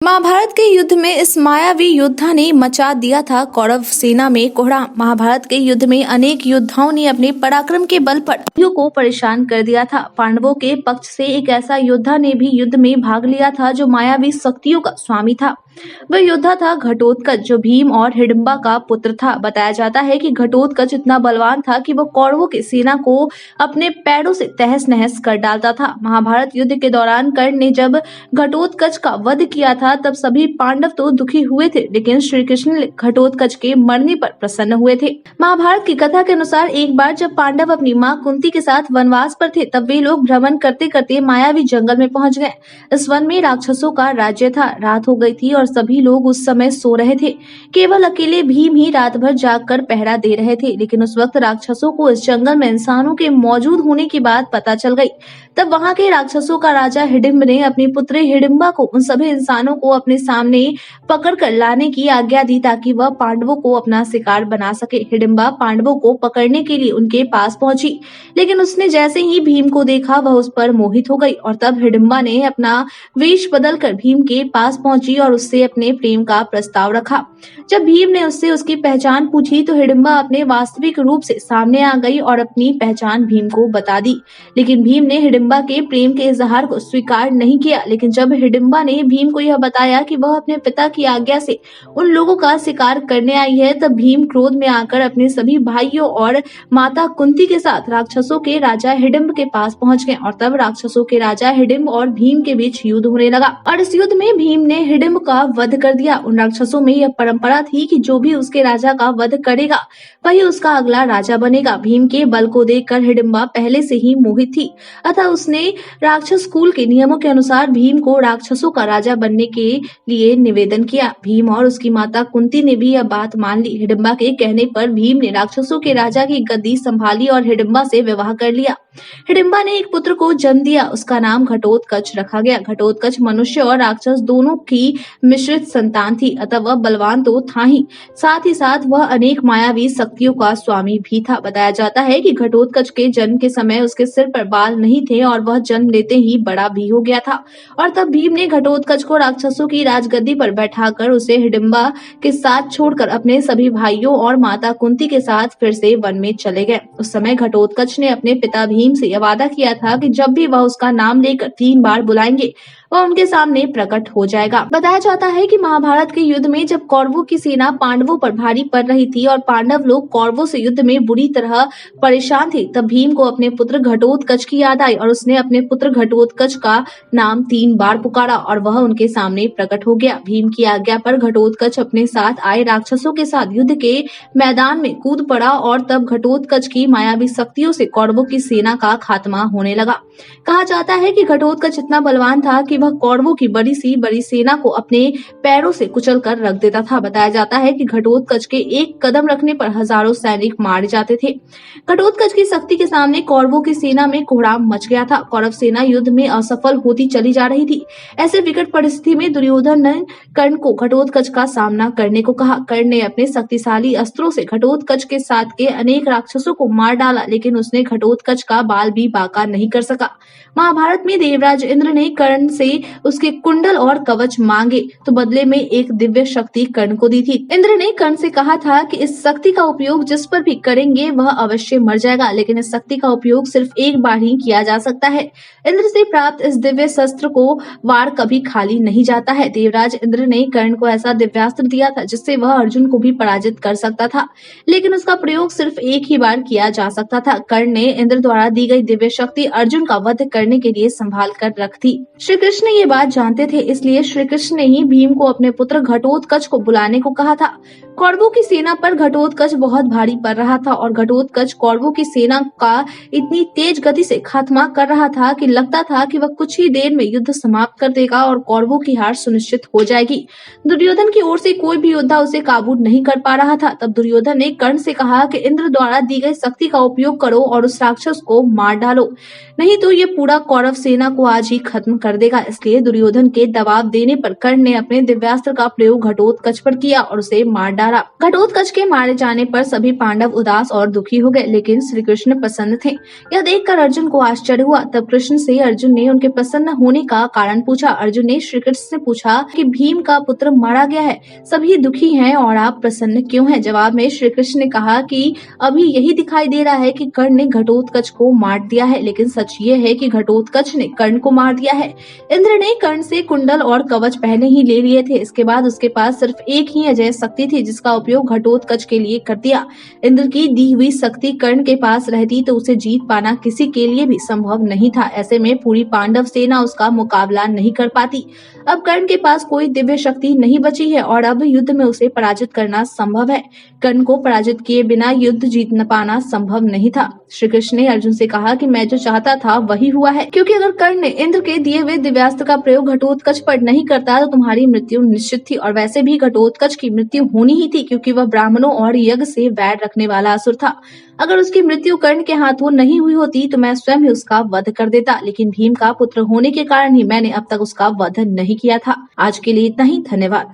महाभारत के युद्ध में इस मायावी योद्धा ने मचा दिया था कौरव सेना में कोहराम। महाभारत के युद्ध में अनेक योद्धाओं ने अपने पराक्रम के बल पर पांडवों को परेशान कर दिया था। पांडवों के पक्ष से एक ऐसा योद्धा ने भी युद्ध में भाग लिया था जो मायावी शक्तियों का स्वामी था। वह योद्धा था घटोत्कच, जो भीम और हिडिंबा का पुत्र था। बताया जाता है कि घटोत्कच इतना बलवान था कि वह कौरवों की सेना को अपने पैरों से तहस नहस कर डालता था। महाभारत युद्ध के दौरान कर्ण ने जब घटोत्कच का वध किया था तब सभी पांडव तो दुखी हुए थे, लेकिन श्री कृष्ण ने घटोत्कच के मरने पर प्रसन्न हुए थे। महाभारत की कथा के अनुसार एक बार जब पांडव अपनी मां कुंती के साथ वनवास पर थे, तब वे लोग भ्रमण करते करते मायावी जंगल में पहुंच गए। इस वन में राक्षसों का राज्य था। रात हो गई थी और सभी लोग उस समय सो रहे थे। केवल अकेले भीम ही रात भर जागकर पहरा दे रहे थे। लेकिन उस वक्त राक्षसों को इस जंगल में इंसानों के मौजूद होने की बात पता चल गई। तब वहां के राक्षसों का राजा हिडिंब ने अपनी पुत्री हिडिंबा को उन सभी इंसानों को अपने सामने पकड़कर लाने की आज्ञा दी ताकि वह पांडवों को अपना शिकार बना सके। हिडिंबा पांडवों को पकड़ने के लिए उनके पास पहुंची, लेकिन उसने जैसे ही भीम को देखा वह उस पर मोहित हो गई और तब हिडिंबा ने अपना वेश बदलकर भीम के पास पहुंची और उससे अपने प्रेम का प्रस्ताव रखा। जब भीम ने उससे उसकी पहचान पूछी तो हिडिंबा अपने वास्तविक रूप से सामने आ गई और अपनी पहचान भीम को बता दी। लेकिन भीम ने हिडिंबा के प्रेम के इजहार को स्वीकार नहीं किया। लेकिन जब हिडिंबा ने भीम को यह बताया कि वह अपने पिता की आज्ञा से उन लोगों का शिकार करने आई है, तब भीम क्रोध में आकर अपने सभी भाइयों और माता कुंती के साथ राक्षसों के राजा हिडिंब के पास पहुंच गए और तब राक्षसों के राजा हिडिंब और भीम के बीच युद्ध होने लगा और इस युद्ध में भीम ने हिडिंब का वध कर दिया। उन राक्षसों में यह परंपरा थी कि जो भी उसके राजा का वध करेगा वही उसका अगला राजा बनेगा। भीम के बल को देखकर हिडिंबा पहले से ही मोहित थी, अतः उसने राक्षस कुल के नियमों के अनुसार भीम को राक्षसों का राजा बनने के लिए निवेदन किया। भीम और उसकी माता कुंती ने भी यह बात मान ली। हिडिंबा के कहने पर भीम ने राक्षसों के राजा की गद्दी संभाली और हिडिंबा से विवाह कर लिया। हिडिंबा ने एक पुत्र को जन्म दिया, उसका नाम घटोत्कच रखा गया। घटोत्कच मनुष्य और राक्षस दोनों की मिश्रित संतान थी, अतः वह बलवान तो था ही साथ वह अनेक मायावी शक्तियों का स्वामी भी था। बताया जाता है कि घटोत्कच के जन्म के समय उसके सिर पर बाल नहीं थे और वह जन्म लेते ही बड़ा भी हो गया था और तब भीम ने घटोत्कच को राक्षसों की राजगद्दी पर बैठाकर उसे हिडिंबा के साथ छोड़कर अपने सभी भाइयों और माता कुंती के साथ फिर से वन में चले गए। उस समय घटोत्कच ने अपने पिता भीम से यह वादा किया था कि जब भी वह उसका नाम लेकर 3 बार बुलाएंगे वह उनके सामने प्रकट हो जाएगा। बताया जाता है कि महाभारत के युद्ध में जब कौरवों की सेना पांडवों पर भारी पड़ रही थी और पांडव लोग कौरवों से युद्ध में बुरी तरह परेशान थे, तब भीम को अपने पुत्र घटोत्कच की याद आई और उसने अपने पुत्र घटोत्कच का नाम 3 बार पुकारा और वह उनके सामने प्रकट हो गया। भीम की आज्ञा पर घटोत्कच अपने साथ आए राक्षसों के साथ युद्ध के मैदान में कूद पड़ा और तब घटोत्कच की मायावी शक्तियों से कौरवों की सेना का खात्मा होने लगा। कहा जाता है कि घटोत्कच इतना बलवान था कि वह कौरवों की बड़ी सेना को अपने पैरों से कुचल कर रख देता था। बताया जाता है कि घटोत्कच के एक कदम रखने पर हजारों सैनिक मारे जाते थे। घटोत्कच की शक्ति के सामने कौरवों की सेना में कोहराम मच गया था। कौरव सेना युद्ध में असफल होती चली जा रही थी। ऐसे विकट परिस्थिति में दुर्योधन ने कर्ण को घटोत्कच का सामना करने को कहा। कर्ण ने अपने शक्तिशाली अस्त्रों से घटोत्कच के साथ के अनेक राक्षसों को मार डाला, लेकिन उसने घटोत्कच का बाल भी बांका नहीं कर सका। महाभारत में देवराज इंद्र ने कर्ण से उसके कुंडल और कवच मांगे तो बदले में एक दिव्य शक्ति कर्ण को दी थी। इंद्र ने कर्ण से कहा था कि इस शक्ति का उपयोग जिस पर भी करेंगे वह अवश्य मर जाएगा, लेकिन इस शक्ति का उपयोग सिर्फ एक बार ही किया जा सकता है। इंद्र से प्राप्त इस दिव्य शस्त्र को वार कभी खाली नहीं जाता है। देवराज इंद्र ने कर्ण को ऐसा दिव्यास्त्र दिया था जिससे वह अर्जुन को भी पराजित कर सकता था, लेकिन उसका प्रयोग सिर्फ एक ही बार किया जा सकता था। कर्ण ने इंद्र द्वारा दी गई दिव्य शक्ति अर्जुन का वध करने के लिए संभाल कर रख थी। श्री कृष्ण ये बात जानते थे, इसलिए श्री कृष्ण ने ही भीम को अपने पुत्र घटोत्कच को बुलाने को कहा था। कौरवों की सेना पर घटोत्कच बहुत भारी पड़ रहा था और घटोत्कच कौरवों की सेना का इतनी तेज गति से खात्मा कर रहा था कि लगता था कि वह कुछ ही देर में युद्ध समाप्त कर देगा और कौरवों की हार सुनिश्चित हो जाएगी। दुर्योधन की ओर से कोई भी योद्धा उसे काबू नहीं कर पा रहा था। तब दुर्योधन ने कर्ण से कहा कि इंद्र द्वारा दी गई शक्ति का उपयोग करो और उस राक्षस को मार डालो, नहीं तो ये पूरा कौरव सेना को आज ही खत्म कर देगा। इसलिए दुर्योधन के दबाव देने पर कर्ण ने अपने दिव्यास्त्र का प्रयोग घटोत्कच पर किया और उसे मार डाला। घटोत्कच के मारे जाने पर सभी पांडव उदास और दुखी हो गए, लेकिन श्री कृष्ण प्रसन्न थे। यह देखकर अर्जुन को आश्चर्य हुआ। तब कृष्ण से अर्जुन ने उनके प्रसन्न होने का कारण पूछा। अर्जुन ने श्री कृष्ण से पूछा कि भीम का पुत्र मारा गया है, सभी दुखी हैं और आप प्रसन्न क्यों हैं? जवाब में श्री कृष्ण ने कहा कि अभी यही दिखाई दे रहा है कि कर्ण ने घटोत्कच को मार दिया है, लेकिन सच ये है कि घटोत्कच ने कर्ण को मार दिया है। इंद्र ने कर्ण से कुंडल और कवच पहले ही ले लिए थे। इसके बाद उसके पास सिर्फ एक ही अजय शक्ति थी, जिसका उपयोग घटोत्कच के लिए कर दिया। इंद्र की दी हुई शक्ति कर्ण के पास रहती तो उसे जीत पाना किसी के लिए भी संभव नहीं था। ऐसे में पूरी पांडव सेना उसका मुकाबला नहीं कर पाती। अब कर्ण के पास कोई दिव्य शक्ति नहीं बची है और अब युद्ध में उसे पराजित करना संभव है। कर्ण को पराजित किए बिना युद्ध जीत न पाना संभव नहीं था। श्री कृष्ण ने अर्जुन से कहा कि मैं जो चाहता था वही हुआ है, क्योंकि अगर कर्ण ने इंद्र के दिए हुए दिव्यास्त्र का प्रयोग घटोत्कच पर नहीं करता तो तुम्हारी मृत्यु निश्चित थी। और वैसे भी घटोत्कच की मृत्यु होनी ही थी, क्योंकि वह ब्राह्मणों और यज्ञ से वैर रखने वाला असुर था। अगर उसकी मृत्यु कर्ण के हाथों नहीं हुई होती तो मैं स्वयं ही उसका वध कर देता, लेकिन भीम का पुत्र होने के कारण ही मैंने अब तक उसका वध नहीं किया था। आज के लिए इतना ही, धन्यवाद।